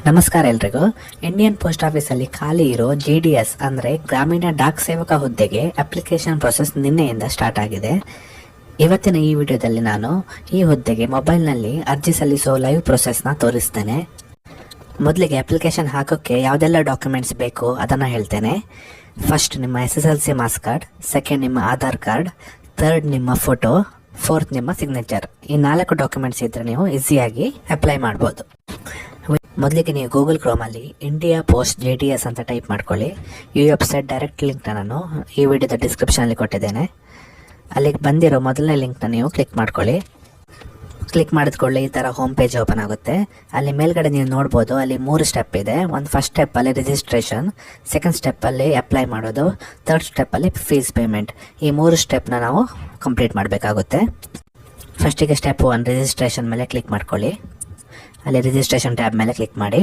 ನಮಸ್ಕಾರ ಎಲ್ರಿಗೂ. Indian post ಆಫೀಸಲ್ಲಿ ಖಾಲಿ ಇರೋ JDS ಅಂದರೆ ಗ್ರಾಮೀಣ ಡಾಕ್ ಸೇವಕ ಹುದ್ದೆಗೆ ಅಪ್ಲಿಕೇಶನ್ ಪ್ರೊಸೆಸ್ ನಿನ್ನೆಯಿಂದ ಸ್ಟಾರ್ಟ್ ಆಗಿದೆ. ಇವತ್ತಿನ ಈ ವಿಡಿಯೋದಲ್ಲಿ ನಾನು ಈ ಹುದ್ದೆಗೆ ಮೊಬೈಲ್ನಲ್ಲಿ ಅರ್ಜಿ ಸಲ್ಲಿಸೋ ಲೈವ್ ಪ್ರೊಸೆಸ್ನ ತೋರಿಸ್ತೇನೆ. ಮೊದಲಿಗೆ ಅಪ್ಲಿಕೇಶನ್ ಹಾಕೋಕ್ಕೆ ಯಾವುದೆಲ್ಲ ಡಾಕ್ಯುಮೆಂಟ್ಸ್ ಬೇಕು ಅದನ್ನು ಹೇಳ್ತೇನೆ. ಫಸ್ಟ್ ನಿಮ್ಮ SSLC ಮಾರ್ಕ್ಸ್ ಕಾರ್ಡ್, ಸೆಕೆಂಡ್ ನಿಮ್ಮ ಆಧಾರ್ ಕಾರ್ಡ್, ಥರ್ಡ್ ನಿಮ್ಮ ಫೋಟೋ, ಫೋರ್ತ್ ನಿಮ್ಮ ಸಿಗ್ನೇಚರ್. ಈ 4 ಡಾಕ್ಯುಮೆಂಟ್ಸ್ ಇದ್ದರೆ ನೀವು ಈಸಿಯಾಗಿ ಅಪ್ಲೈ ಮಾಡ್ಬೋದು. ಮೊದಲಿಗೆ ನೀವು ಗೂಗಲ್ ಕ್ರೋಮಲ್ಲಿ ಇಂಡಿಯಾ ಪೋಸ್ಟ್ JDS ಅಂತ ಟೈಪ್ ಮಾಡ್ಕೊಳ್ಳಿ. ಈ ವೆಬ್ಸೈಟ್ ಡೈರೆಕ್ಟ್ ಲಿಂಕ್ನ ನಾನು ಈ ವಿಡಿಯೋದ ಡಿಸ್ಕ್ರಿಪ್ಷನಲ್ಲಿ ಕೊಟ್ಟಿದ್ದೇನೆ. ಅಲ್ಲಿಗೆ ಬಂದಿರೋ ಮೊದಲನೇ ಲಿಂಕ್ನ ನೀವು ಕ್ಲಿಕ್ ಮಾಡ್ಕೊಳ್ಳಿ. ಕ್ಲಿಕ್ ಮಾಡಿದ್ಕೊಳ್ಳಿ ಈ ಥರ ಹೋಮ್ ಪೇಜ್ ಓಪನ್ ಆಗುತ್ತೆ. ಅಲ್ಲಿ ಮೇಲ್ಗಡೆ ನೀವು ನೋಡ್ಬೋದು, ಅಲ್ಲಿ 3 ಸ್ಟೆಪ್ ಇದೆ. ಒಂದು ಫಸ್ಟ್ ಸ್ಟೆಪ್ಪಲ್ಲಿ ರಿಜಿಸ್ಟ್ರೇಷನ್, ಸೆಕೆಂಡ್ ಸ್ಟೆಪ್ಪಲ್ಲಿ ಅಪ್ಲೈ ಮಾಡೋದು, ಥರ್ಡ್ ಸ್ಟೆಪ್ಪಲ್ಲಿ ಫೀಸ್ ಪೇಮೆಂಟ್. ಈ 3 ಸ್ಟೆಪ್ನ ನಾವು ಕಂಪ್ಲೀಟ್ ಮಾಡಬೇಕಾಗುತ್ತೆ. ಫಸ್ಟಿಗೆ ಸ್ಟೆಪ್ 1 ರಿಜಿಸ್ಟ್ರೇಷನ್ ಮೇಲೆ ಕ್ಲಿಕ್ ಮಾಡ್ಕೊಳ್ಳಿ. ಅಲ್ಲಿ ರಿಜಿಸ್ಟ್ರೇಷನ್ ಟ್ಯಾಬ್ ಮೇಲೆ ಕ್ಲಿಕ್ ಮಾಡಿ.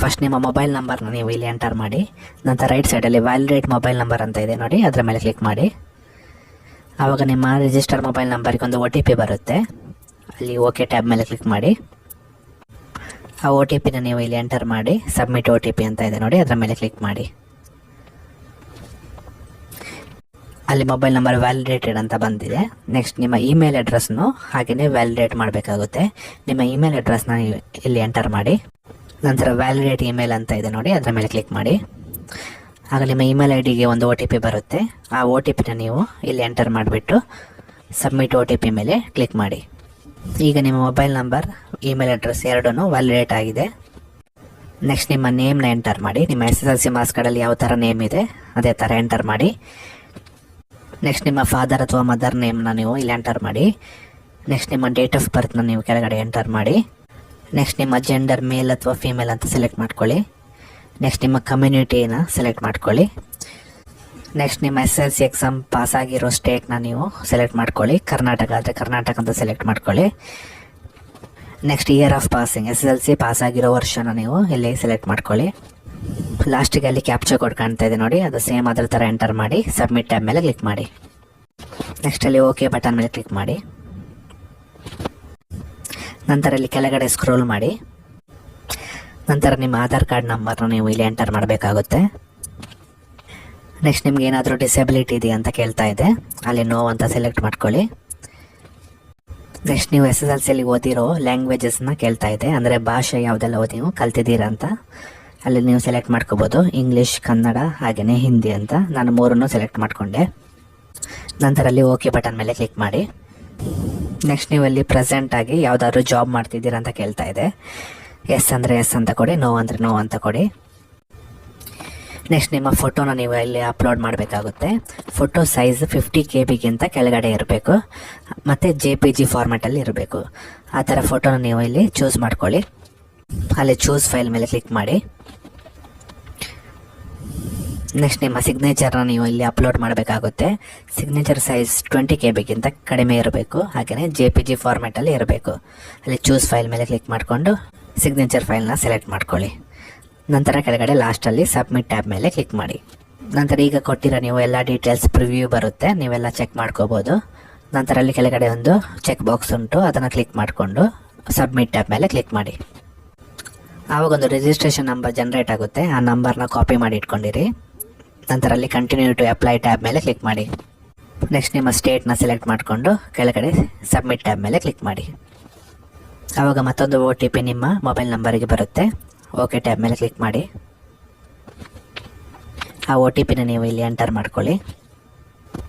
ಫಸ್ಟ್ ನಿಮ್ಮ ಮೊಬೈಲ್ ನಂಬರ್ನ ನೀವು ಇಲ್ಲಿ ಎಂಟರ್ ಮಾಡಿ. ನಂತರ ರೈಟ್ ಸೈಡಲ್ಲಿ ವ್ಯಾಲಿಡೇಟ್ ಮೊಬೈಲ್ ನಂಬರ್ ಅಂತ ಇದೆ ನೋಡಿ, ಅದರ ಮೇಲೆ ಕ್ಲಿಕ್ ಮಾಡಿ. ಆವಾಗ ನಿಮ್ಮ ರಿಜಿಸ್ಟರ್ ಮೊಬೈಲ್ ನಂಬರ್ಗೆ ಒಂದು OTP ಬರುತ್ತೆ. ಅಲ್ಲಿ ಓಕೆ ಟ್ಯಾಬ್ ಮೇಲೆ ಕ್ಲಿಕ್ ಮಾಡಿ. ಆ OTPನ ನೀವು ಇಲ್ಲಿ ಎಂಟರ್ ಮಾಡಿ. ಸಬ್ಮಿಟ್ OTP ಅಂತ ಇದೆ ನೋಡಿ, ಅದರ ಮೇಲೆ ಕ್ಲಿಕ್ ಮಾಡಿ. ಅಲ್ಲಿ ಮೊಬೈಲ್ ನಂಬರ್ ವ್ಯಾಲಿಡೇಟೆಡ್ ಅಂತ ಬಂದಿದೆ. ನೆಕ್ಸ್ಟ್ ನಿಮ್ಮ ಇಮೇಲ್ ಅಡ್ರೆಸ್ನು ಹಾಗೆಯೇ ವ್ಯಾಲಿಡೇಟ್ ಮಾಡಬೇಕಾಗುತ್ತೆ. ನಿಮ್ಮ ಇಮೇಲ್ ಅಡ್ರೆಸ್ನ ನೀವು ಇಲ್ಲಿ ಎಂಟರ್ ಮಾಡಿ. ನಂತರ ವ್ಯಾಲಿಡೇಟ್ ಇಮೇಲ್ ಅಂತ ಇದೆ ನೋಡಿ, ಅದರ ಮೇಲೆ ಕ್ಲಿಕ್ ಮಾಡಿ. ಆಗ ನಿಮ್ಮ ಇಮೇಲ್ IDಗೆ ಒಂದು OTP ಬರುತ್ತೆ. ಆ OTPನ ನೀವು ಇಲ್ಲಿ ಎಂಟರ್ ಮಾಡಿಬಿಟ್ಟು ಸಬ್ಮಿಟ್ OTP ಮೇಲೆ ಕ್ಲಿಕ್ ಮಾಡಿ. ಈಗ ನಿಮ್ಮ ಮೊಬೈಲ್ ನಂಬರ್, ಇಮೇಲ್ ಅಡ್ರೆಸ್ ಎರಡೂ ವ್ಯಾಲಿಡೇಟ್ ಆಗಿದೆ. ನೆಕ್ಸ್ಟ್ ನಿಮ್ಮ ನೇಮ್ನ ಎಂಟರ್ ಮಾಡಿ. ನಿಮ್ಮ SSLC ಮಾರ್ಕ್ಸ್ ಕಾರ್ಡಲ್ಲಿ ಯಾವ ಥರ ನೇಮ್ ಇದೆ ಅದೇ ಥರ ಎಂಟರ್ ಮಾಡಿ. ನೆಕ್ಸ್ಟ್ ನಿಮ್ಮ ಫಾದರ್ ಅಥವಾ ಮದರ್ ನೇಮ್ನ ನೀವು ಇಲ್ಲಿ ಎಂಟರ್ ಮಾಡಿ. ನೆಕ್ಸ್ಟ್ ನಿಮ್ಮ ಡೇಟ್ ಆಫ್ ಬರ್ತ್ನ ನೀವು ಕೆಳಗಡೆ ಎಂಟರ್ ಮಾಡಿ. ನೆಕ್ಸ್ಟ್ ನಿಮ್ಮ ಜೆಂಡರ್ ಮೇಲ್ ಅಥವಾ ಫೀಮೇಲ್ ಅಂತ ಸೆಲೆಕ್ಟ್ ಮಾಡ್ಕೊಳ್ಳಿ. ನೆಕ್ಸ್ಟ್ ನಿಮ್ಮ ಕಮ್ಯುನಿಟಿನ ಸೆಲೆಕ್ಟ್ ಮಾಡ್ಕೊಳ್ಳಿ. ನೆಕ್ಸ್ಟ್ ನಿಮ್ಮ SSLC ಎಕ್ಸಾಮ್ ಪಾಸ್ ಆಗಿರೋ ಸ್ಟೇಟ್ನ ನೀವು ಸೆಲೆಕ್ಟ್ ಮಾಡ್ಕೊಳ್ಳಿ. ಕರ್ನಾಟಕ ಆದರೆ ಕರ್ನಾಟಕ ಅಂತ ಸೆಲೆಕ್ಟ್ ಮಾಡ್ಕೊಳ್ಳಿ. Next year of passing, SSLC pass ಆಗಿರೋ ವರ್ಷನ ನೀವು ಇಲ್ಲಿ ಸೆಲೆಕ್ಟ್ ಮಾಡ್ಕೊಳ್ಳಿ. ಲಾಸ್ಟಿಗೆ ಅಲ್ಲಿ ಕ್ಯಾಪ್ಚರ್ ಕೋಡ್ ಕಾಣ್ತಾ ಇದೆ ನೋಡಿ, ಅದು ಸೇಮ್ ಅದರ ಥರ ಎಂಟರ್ ಮಾಡಿ. ಸಬ್ಮಿಟ್ ಟ್ಯಾಬ್ ಮೇಲೆ ಕ್ಲಿಕ್ ಮಾಡಿ. ನೆಕ್ಸ್ಟ್ ಅಲ್ಲಿ ಓಕೆ ಬಟನ್ ಮೇಲೆ ಕ್ಲಿಕ್ ಮಾಡಿ. ನಂತರ ಇಲ್ಲಿ ಕೆಳಗಡೆ ಸ್ಕ್ರೋಲ್ ಮಾಡಿ. ನಂತರ ನಿಮ್ಮ ಆಧಾರ್ ಕಾರ್ಡ್ ನಂಬರ್ನ ನೀವು ಇಲ್ಲಿ ಎಂಟರ್ ಮಾಡಬೇಕಾಗುತ್ತೆ. ನೆಕ್ಸ್ಟ್ ನಿಮ್ಗೆ ಏನಾದರೂ ಡಿಸೆಬಿಲಿಟಿ ಇದೆಯಾ ಅಂತ ಕೇಳ್ತಾ ಇದೆ, ಅಲ್ಲಿ ನೋ ಅಂತ ಸೆಲೆಕ್ಟ್ ಮಾಡ್ಕೊಳ್ಳಿ. ನೆಕ್ಸ್ಟ್ ನೀವು SSLCಯಲ್ಲಿ ಓದಿರೋ ಲ್ಯಾಂಗ್ವೇಜಸ್ನ ಕೇಳ್ತಾ ಇದೆ, ಅಂದರೆ ಭಾಷೆ ಯಾವುದೆಲ್ಲ ನೀವು ಕಲ್ತಿದ್ದೀರಾ ಅಂತ. ಅಲ್ಲಿ ನೀವು ಸೆಲೆಕ್ಟ್ ಮಾಡ್ಕೋಬೋದು, ಇಂಗ್ಲೀಷ್, ಕನ್ನಡ ಹಾಗೆಯೇ ಹಿಂದಿ ಅಂತ. ನಾನು 3 ಸೆಲೆಕ್ಟ್ ಮಾಡಿಕೊಂಡೆ. ನಂತರ ಅಲ್ಲಿ ಓಕೆ ಬಟನ್ ಮೇಲೆ ಕ್ಲಿಕ್ ಮಾಡಿ. ನೆಕ್ಸ್ಟ್ ನೀವು ಅಲ್ಲಿ ಪ್ರೆಸೆಂಟಾಗಿ ಯಾವುದಾದ್ರೂ ಜಾಬ್ ಮಾಡ್ತಿದ್ದೀರಾ ಅಂತ ಕೇಳ್ತಾ ಇದೆ. ಎಸ್ ಅಂದರೆ ಎಸ್ ಅಂತ ಕೊಡಿ, ನೋ ಅಂದರೆ ನೋ ಅಂತ ಕೊಡಿ. ನೆಕ್ಸ್ಟ್ ನಿಮ್ಮ ಫೋಟೋನ ನೀವು ಇಲ್ಲಿ ಅಪ್ಲೋಡ್ ಮಾಡಬೇಕಾಗುತ್ತೆ. ಫೋಟೋ ಸೈಜ್ 50 KB ಕೆಳಗಡೆ ಇರಬೇಕು ಮತ್ತು JPG ಫಾರ್ಮ್ಯಾಟಲ್ಲಿ ಇರಬೇಕು. ಆ ಥರ ಫೋಟೋನ ನೀವು ಇಲ್ಲಿ ಚೂಸ್ ಮಾಡ್ಕೊಳ್ಳಿ. ಅಲ್ಲಿ ಚೂಸ್ ಫೈಲ್ ಮೇಲೆ ಕ್ಲಿಕ್ ಮಾಡಿ. ನೆಕ್ಸ್ಟ್ ನಿಮ್ಮ ಸಿಗ್ನೇಚರ್ನ ನೀವು ಇಲ್ಲಿ ಅಪ್ಲೋಡ್ ಮಾಡಬೇಕಾಗುತ್ತೆ. ಸಿಗ್ನೇಚರ್ ಸೈಜ್ 20 KB ಕಡಿಮೆ ಇರಬೇಕು, ಹಾಗೆಯೇ JPG ಫಾರ್ಮ್ಯಾಟಲ್ಲಿ ಇರಬೇಕು. ಅಲ್ಲಿ ಚೂಸ್ ಫೈಲ್ ಮೇಲೆ ಕ್ಲಿಕ್ ಮಾಡಿಕೊಂಡು ಸಿಗ್ನೇಚರ್ ಫೈಲ್ನ ಸೆಲೆಕ್ಟ್ ಮಾಡ್ಕೊಳ್ಳಿ. ನಂತರ ಕೆಳಗಡೆ ಲಾಸ್ಟಲ್ಲಿ ಸಬ್ಮಿಟ್ ಟ್ಯಾಬ್ ಮೇಲೆ ಕ್ಲಿಕ್ ಮಾಡಿ. ನಂತರ ಈಗ ಕೊಟ್ಟಿರೋ ನೀವು ಎಲ್ಲ ಡೀಟೇಲ್ಸ್ ಪ್ರಿವ್ಯೂ ಬರುತ್ತೆ, ನೀವೆಲ್ಲ ಚೆಕ್ ಮಾಡ್ಕೋಬೋದು. ನಂತರ ಅಲ್ಲಿ ಕೆಳಗಡೆ ಒಂದು ಚೆಕ್ ಬಾಕ್ಸ್ ಉಂಟು, ಅದನ್ನು ಕ್ಲಿಕ್ ಮಾಡಿಕೊಂಡು ಸಬ್ಮಿಟ್ ಟ್ಯಾಬ್ ಮೇಲೆ ಕ್ಲಿಕ್ ಮಾಡಿ. ಆವಾಗ ಒಂದು ರಿಜಿಸ್ಟ್ರೇಷನ್ ನಂಬರ್ ಜನರೇಟ್ ಆಗುತ್ತೆ, ಆ ನಂಬರ್ನ ಕಾಪಿ ಮಾಡಿ ಇಟ್ಕೊಂಡಿರಿ. ನಂತರ ಅಲ್ಲಿ ಕಂಟಿನ್ಯೂ ಟು ಅಪ್ಲೈ ಟ್ಯಾಬ್ ಮೇಲೆ ಕ್ಲಿಕ್ ಮಾಡಿ. ನೆಕ್ಸ್ಟ್ ನಿಮ್ಮ ಸ್ಟೇಟ್ನ ಸೆಲೆಕ್ಟ್ ಮಾಡಿಕೊಂಡು ಕೆಳಗಡೆ ಸಬ್ಮಿಟ್ ಟ್ಯಾಬ್ ಮೇಲೆ ಕ್ಲಿಕ್ ಮಾಡಿ. ಆವಾಗ ಮತ್ತೊಂದು OTP ನಿಮ್ಮ ಮೊಬೈಲ್ ನಂಬರಿಗೆ ಬರುತ್ತೆ. ಓಕೆ ಟ್ಯಾಬ್ ಮೇಲೆ ಕ್ಲಿಕ್ ಮಾಡಿ. ಆ OTPನ ನೀವು ಇಲ್ಲಿ ಎಂಟರ್ ಮಾಡ್ಕೊಳ್ಳಿ.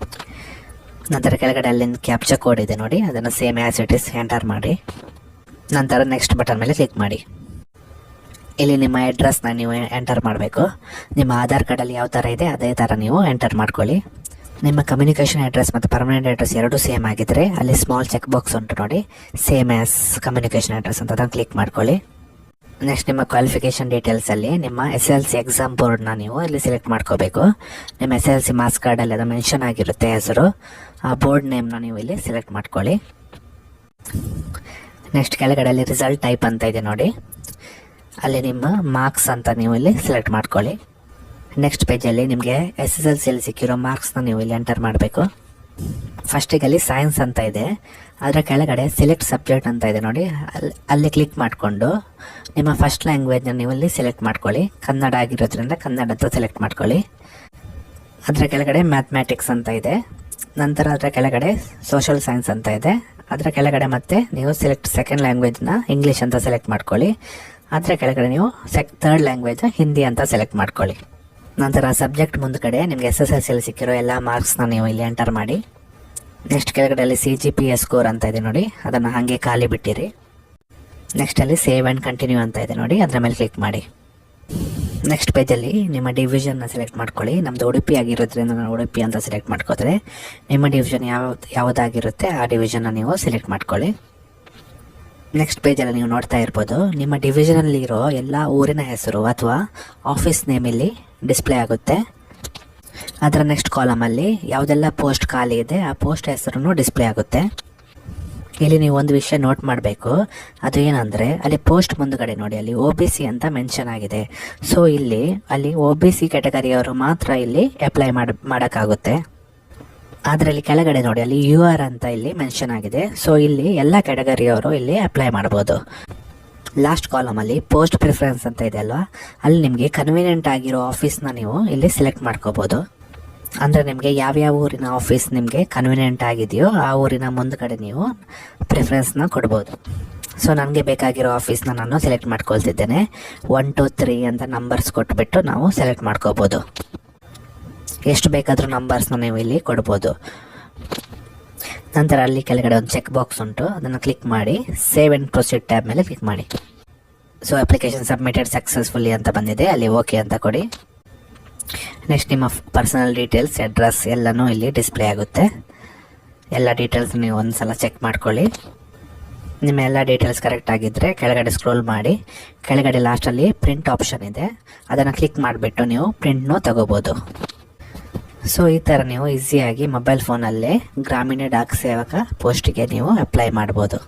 ನಂತರ ಕೆಳಗಡೆ ಅಲ್ಲಿಂದ ಕ್ಯಾಪ್ಚರ್ ಕೋಡ್ ಇದೆ ನೋಡಿ, ಅದನ್ನು same as it is enter ಮಾಡಿ. ನಂತರ ನೆಕ್ಸ್ಟ್ ಬಟನ್ ಮೇಲೆ ಕ್ಲಿಕ್ ಮಾಡಿ. ಇಲ್ಲಿ ನಿಮ್ಮ ಅಡ್ರೆಸ್ನ ನೀವು ಎಂಟರ್ ಮಾಡಬೇಕು. ನಿಮ್ಮ ಆಧಾರ್ ಕಾರ್ಡಲ್ಲಿ ಯಾವ ಥರ ಇದೆ ಅದೇ ಥರ ನೀವು ಎಂಟರ್ ಮಾಡ್ಕೊಳ್ಳಿ. ನಿಮ್ಮ ಕಮ್ಯುನಿಕೇಷನ್ ಅಡ್ರೆಸ್ ಮತ್ತು ಪರ್ಮನೆಂಟ್ ಅಡ್ರೆಸ್ ಎರಡೂ ಸೇಮ್ ಆಗಿದ್ದರೆ ಅಲ್ಲಿ ಸ್ಮಾಲ್ ಚೆಕ್ ಬಾಕ್ಸ್ ಉಂಟು ನೋಡಿ, ಸೇಮ್ ಆ್ಯಸ್ ಕಮ್ಯುನಿಕೇಷನ್ ಅಡ್ರೆಸ್ ಅಂತ ಅದನ್ನು ಕ್ಲಿಕ್ ಮಾಡ್ಕೊಳ್ಳಿ. ನೆಕ್ಸ್ಟ್ ನಿಮ್ಮ ಕ್ವಾಲಿಫಿಕೇಷನ್ ಡೀಟೇಲ್ಸಲ್ಲಿ ನಿಮ್ಮ SSLC ಎಕ್ಸಾಮ್ ಬೋರ್ಡ್ನ ನೀವು ಇಲ್ಲಿ ಸೆಲೆಕ್ಟ್ ಮಾಡ್ಕೋಬೇಕು. ನಿಮ್ಮ SSLC ಮಾರ್ಕ್ಸ್ ಕಾರ್ಡಲ್ಲಿ ಅದು ಮೆನ್ಷನ್ ಆಗಿರುತ್ತೆ ಹೆಸರು, ಆ ಬೋರ್ಡ್ ನೇಮ್ನ ನೀವು ಇಲ್ಲಿ ಸೆಲೆಕ್ಟ್ ಮಾಡ್ಕೊಳ್ಳಿ. ನೆಕ್ಸ್ಟ್ ಕೆಳಗಡೆ ಅಲ್ಲಿ ರಿಸಲ್ಟ್ ಟೈಪ್ ಅಂತ ಇದೆ ನೋಡಿ, ಅಲ್ಲಿ ನಿಮ್ಮ ಮಾರ್ಕ್ಸ್ ಅಂತ ನೀವು ಇಲ್ಲಿ ಸೆಲೆಕ್ಟ್ ಮಾಡ್ಕೊಳ್ಳಿ. ನೆಕ್ಸ್ಟ್ ಪೇಜಲ್ಲಿ ನಿಮಗೆ SSLCಯಲ್ಲಿ ಸಿಕ್ಕಿರೋ ಮಾರ್ಕ್ಸ್ನ ನೀವು ಇಲ್ಲಿ ಎಂಟರ್ ಮಾಡಬೇಕು. ಫಸ್ಟಿಗೆ ಅಲ್ಲಿ ಸೈನ್ಸ್ ಅಂತ ಇದೆ, ಅದರ ಕೆಳಗಡೆ ಸೆಲೆಕ್ಟ್ ಸಬ್ಜೆಕ್ಟ್ ಅಂತ ಇದೆ ನೋಡಿ, ಅಲ್ಲಿ ಕ್ಲಿಕ್ ಮಾಡಿಕೊಂಡು ನಿಮ್ಮ ಫಸ್ಟ್ ಲ್ಯಾಂಗ್ವೇಜ್ನ ನೀವು ಅಲ್ಲಿ ಸೆಲೆಕ್ಟ್ ಮಾಡ್ಕೊಳ್ಳಿ. ಕನ್ನಡ ಆಗಿರೋದ್ರಿಂದ ಕನ್ನಡ ಅಂತ ಸೆಲೆಕ್ಟ್ ಮಾಡ್ಕೊಳ್ಳಿ. ಅದರ ಕೆಳಗಡೆ ಮ್ಯಾಥಮೆಟಿಕ್ಸ್ ಅಂತ ಇದೆ. ನಂತರ ಅದರ ಕೆಳಗಡೆ ಸೋಷಲ್ ಸೈನ್ಸ್ ಅಂತ ಇದೆ. ಅದರ ಕೆಳಗಡೆ ಮತ್ತೆ ನೀವು ಸೆಲೆಕ್ಟ್ ಸೆಕೆಂಡ್ ಲ್ಯಾಂಗ್ವೇಜ್ನ ಇಂಗ್ಲೀಷ್ ಅಂತ ಸೆಲೆಕ್ಟ್ ಮಾಡ್ಕೊಳ್ಳಿ. ಅದರ ಕೆಳಗಡೆ ನೀವು ಥರ್ಡ್ ಲ್ಯಾಂಗ್ವೇಜ್ ಹಿಂದಿ ಅಂತ ಸೆಲೆಕ್ಟ್ ಮಾಡ್ಕೊಳ್ಳಿ. ನಂತರ ಸಬ್ಜೆಕ್ಟ್ ಮುಂದ್ಗಡೆ ನಿಮಗೆ SSLC ಸಿಕ್ಕಿರೋ ಎಲ್ಲ ಮಾರ್ಕ್ಸ್ನ ನೀವು ಇಲ್ಲಿ ಎಂಟರ್ ಮಾಡಿ. ನೆಕ್ಸ್ಟ್ ಕೆಳಗಡೆ ಅಲ್ಲಿ CGPA ಸ್ಕೋರ್ ಅಂತ ಇದೆ ನೋಡಿ, ಅದನ್ನು ಹಾಗೆ ಖಾಲಿ ಬಿಟ್ಟಿರಿ. ನೆಕ್ಸ್ಟ್ ಅಲ್ಲಿ ಸೇವ್ ಆ್ಯಂಡ್ ಕಂಟಿನ್ಯೂ ಅಂತ ಇದೆ ನೋಡಿ, ಅದರ ಮೇಲೆ ಕ್ಲಿಕ್ ಮಾಡಿ. ನೆಕ್ಸ್ಟ್ ಪೇಜಲ್ಲಿ ನಿಮ್ಮ ಡಿವಿಷನ್ನ ಸೆಲೆಕ್ಟ್ ಮಾಡ್ಕೊಳ್ಳಿ. ನಮ್ಮದು ಉಡುಪಿ ಆಗಿರೋದ್ರಿಂದ ನಾನು ಉಡುಪಿ ಅಂತ ಸೆಲೆಕ್ಟ್ ಮಾಡ್ಕೋತಾರೆ. ನಿಮ್ಮ ಡಿವಿಷನ್ ಯಾವುದಾಗಿರುತ್ತೆ ಆ ಡಿವಿಷನ್ನ ನೀವು ಸೆಲೆಕ್ಟ್ ಮಾಡ್ಕೊಳ್ಳಿ. ನೆಕ್ಸ್ಟ್ ಪೇಜಲ್ಲಿ ನೀವು ನೋಡ್ತಾ ಇರ್ಬೋದು, ನಿಮ್ಮ ಡಿವಿಷನಲ್ಲಿ ಇರೋ ಎಲ್ಲ ಊರಿನ ಹೆಸರು ಅಥವಾ ಆಫೀಸ್ ನೇಮ್ ಇಲ್ಲಿ ಡಿಸ್ಪ್ಲೇ ಆಗುತ್ತೆ. ಅದರ ನೆಕ್ಸ್ಟ್ ಕಾಲಮಲ್ಲಿ ಯಾವುದೆಲ್ಲ ಪೋಸ್ಟ್ ಖಾಲಿ ಇದೆ ಆ ಪೋಸ್ಟ್ ಹೆಸರು ಡಿಸ್ಪ್ಲೇ ಆಗುತ್ತೆ. ಇಲ್ಲಿ ನೀವು ಒಂದು ವಿಷಯ ನೋಟ್ ಮಾಡಬೇಕು, ಅದು ಏನಂದರೆ ಅಲ್ಲಿ ಪೋಸ್ಟ್ ಮುಂದುಗಡೆ ನೋಡಿ ಅಲ್ಲಿ OBC ಅಂತ ಮೆನ್ಷನ್ ಆಗಿದೆ. ಸೊ ಅಲ್ಲಿ OBC ಕ್ಯಾಟಗರಿಯವರು ಮಾತ್ರ ಇಲ್ಲಿ ಅಪ್ಲೈ ಮಾಡೋಕ್ಕಾಗುತ್ತೆ. ಆದರೆ ಅಲ್ಲಿ ಕೆಳಗಡೆ ನೋಡಿ ಅಲ್ಲಿ UR ಅಂತ ಇಲ್ಲಿ ಮೆನ್ಷನ್ ಆಗಿದೆ. ಸೊ ಇಲ್ಲಿ ಎಲ್ಲ ಕ್ಯಾಟಗರಿಯವರು ಇಲ್ಲಿ ಅಪ್ಲೈ ಮಾಡ್ಬೋದು. ಲಾಸ್ಟ್ ಕಾಲಮಲ್ಲಿ ಪೋಸ್ಟ್ ಪ್ರಿಫರೆನ್ಸ್ ಅಂತ ಇದೆ ಅಲ್ವಾ, ಅಲ್ಲಿ ನಿಮಗೆ ಕನ್ವೀನಿಯೆಂಟ್ ಆಗಿರೋ ಆಫೀಸ್ನ ನೀವು ಇಲ್ಲಿ ಸೆಲೆಕ್ಟ್ ಮಾಡ್ಕೋಬೋದು. ಅಂದರೆ ನಿಮಗೆ ಯಾವ್ಯಾವ ಊರಿನ ಆಫೀಸ್ ನಿಮಗೆ ಕನ್ವೀನಿಯೆಂಟ್ ಆಗಿದೆಯೋ ಆ ಊರಿನ ಮುಂದ್ಗಡೆ ನೀವು ಪ್ರಿಫರೆನ್ಸ್ನ ಕೊಡ್ಬೋದು. ಸೊ ನನಗೆ ಬೇಕಾಗಿರೋ ಆಫೀಸ್ನ ನಾನು ಸೆಲೆಕ್ಟ್ ಮಾಡ್ಕೊಳ್ತಿದ್ದೇನೆ. 1 2 3 ಅಂತ ನಂಬರ್ಸ್ ಕೊಟ್ಬಿಟ್ಟು ನಾವು ಸೆಲೆಕ್ಟ್ ಮಾಡ್ಕೋಬೋದು. ಎಷ್ಟು ಬೇಕಾದರೂ ನಂಬರ್ಸ್ನ ನೀವು ಇಲ್ಲಿ ಕೊಡ್ಬೋದು. ನಂತರ ಅಲ್ಲಿ ಕೆಳಗಡೆ ಒಂದು ಚೆಕ್ ಬಾಕ್ಸ್ ಉಂಟು, ಅದನ್ನು ಕ್ಲಿಕ್ ಮಾಡಿ ಸೇವ್ ಆ್ಯಂಡ್ ಪ್ರೊಸೀಡ್ ಟ್ಯಾಬ್ ಮೇಲೆ ಕ್ಲಿಕ್ ಮಾಡಿ. ಸೊ ಅಪ್ಲಿಕೇಶನ್ ಸಬ್ಮಿಟೆಡ್ ಸಕ್ಸಸ್ಫುಲ್ಲಿ ಅಂತ ಬಂದಿದೆ, ಅಲ್ಲಿ ಓಕೆ ಅಂತ ಕೊಡಿ. ನೆಕ್ಸ್ಟ್ ನಿಮ್ಮ ಪರ್ಸನಲ್ ಡೀಟೇಲ್ಸ್, ಅಡ್ರೆಸ್ ಎಲ್ಲನೂ ಇಲ್ಲಿ ಡಿಸ್ಪ್ಲೇ ಆಗುತ್ತೆ. ಎಲ್ಲ ಡೀಟೇಲ್ಸ್ ನೀವು ಒಂದು ಸಲ ಚೆಕ್ ಮಾಡ್ಕೊಳ್ಳಿ. ನಿಮ್ಮ ಎಲ್ಲ ಡೀಟೇಲ್ಸ್ ಕರೆಕ್ಟ್ ಆಗಿದ್ದರೆ ಕೆಳಗಡೆ ಸ್ಕ್ರೋಲ್ ಮಾಡಿ, ಕೆಳಗಡೆ ಲಾಸ್ಟಲ್ಲಿ ಪ್ರಿಂಟ್ ಆಪ್ಷನ್ ಇದೆ, ಅದನ್ನು ಕ್ಲಿಕ್ ಮಾಡಿಬಿಟ್ಟು ನೀವು ಪ್ರಿಂಟ್ನೂ ತಗೋಬೋದು. ಸೊ ಈ ಥರ ನೀವು ಈಸಿಯಾಗಿ ಮೊಬೈಲ್ ಫೋನಲ್ಲೇ ಗ್ರಾಮೀಣ ಡಾಕ್ ಸೇವಕ ಪೋಸ್ಟಿಗೆ ನೀವು ಅಪ್ಲೈ ಮಾಡ್ಬೋದು.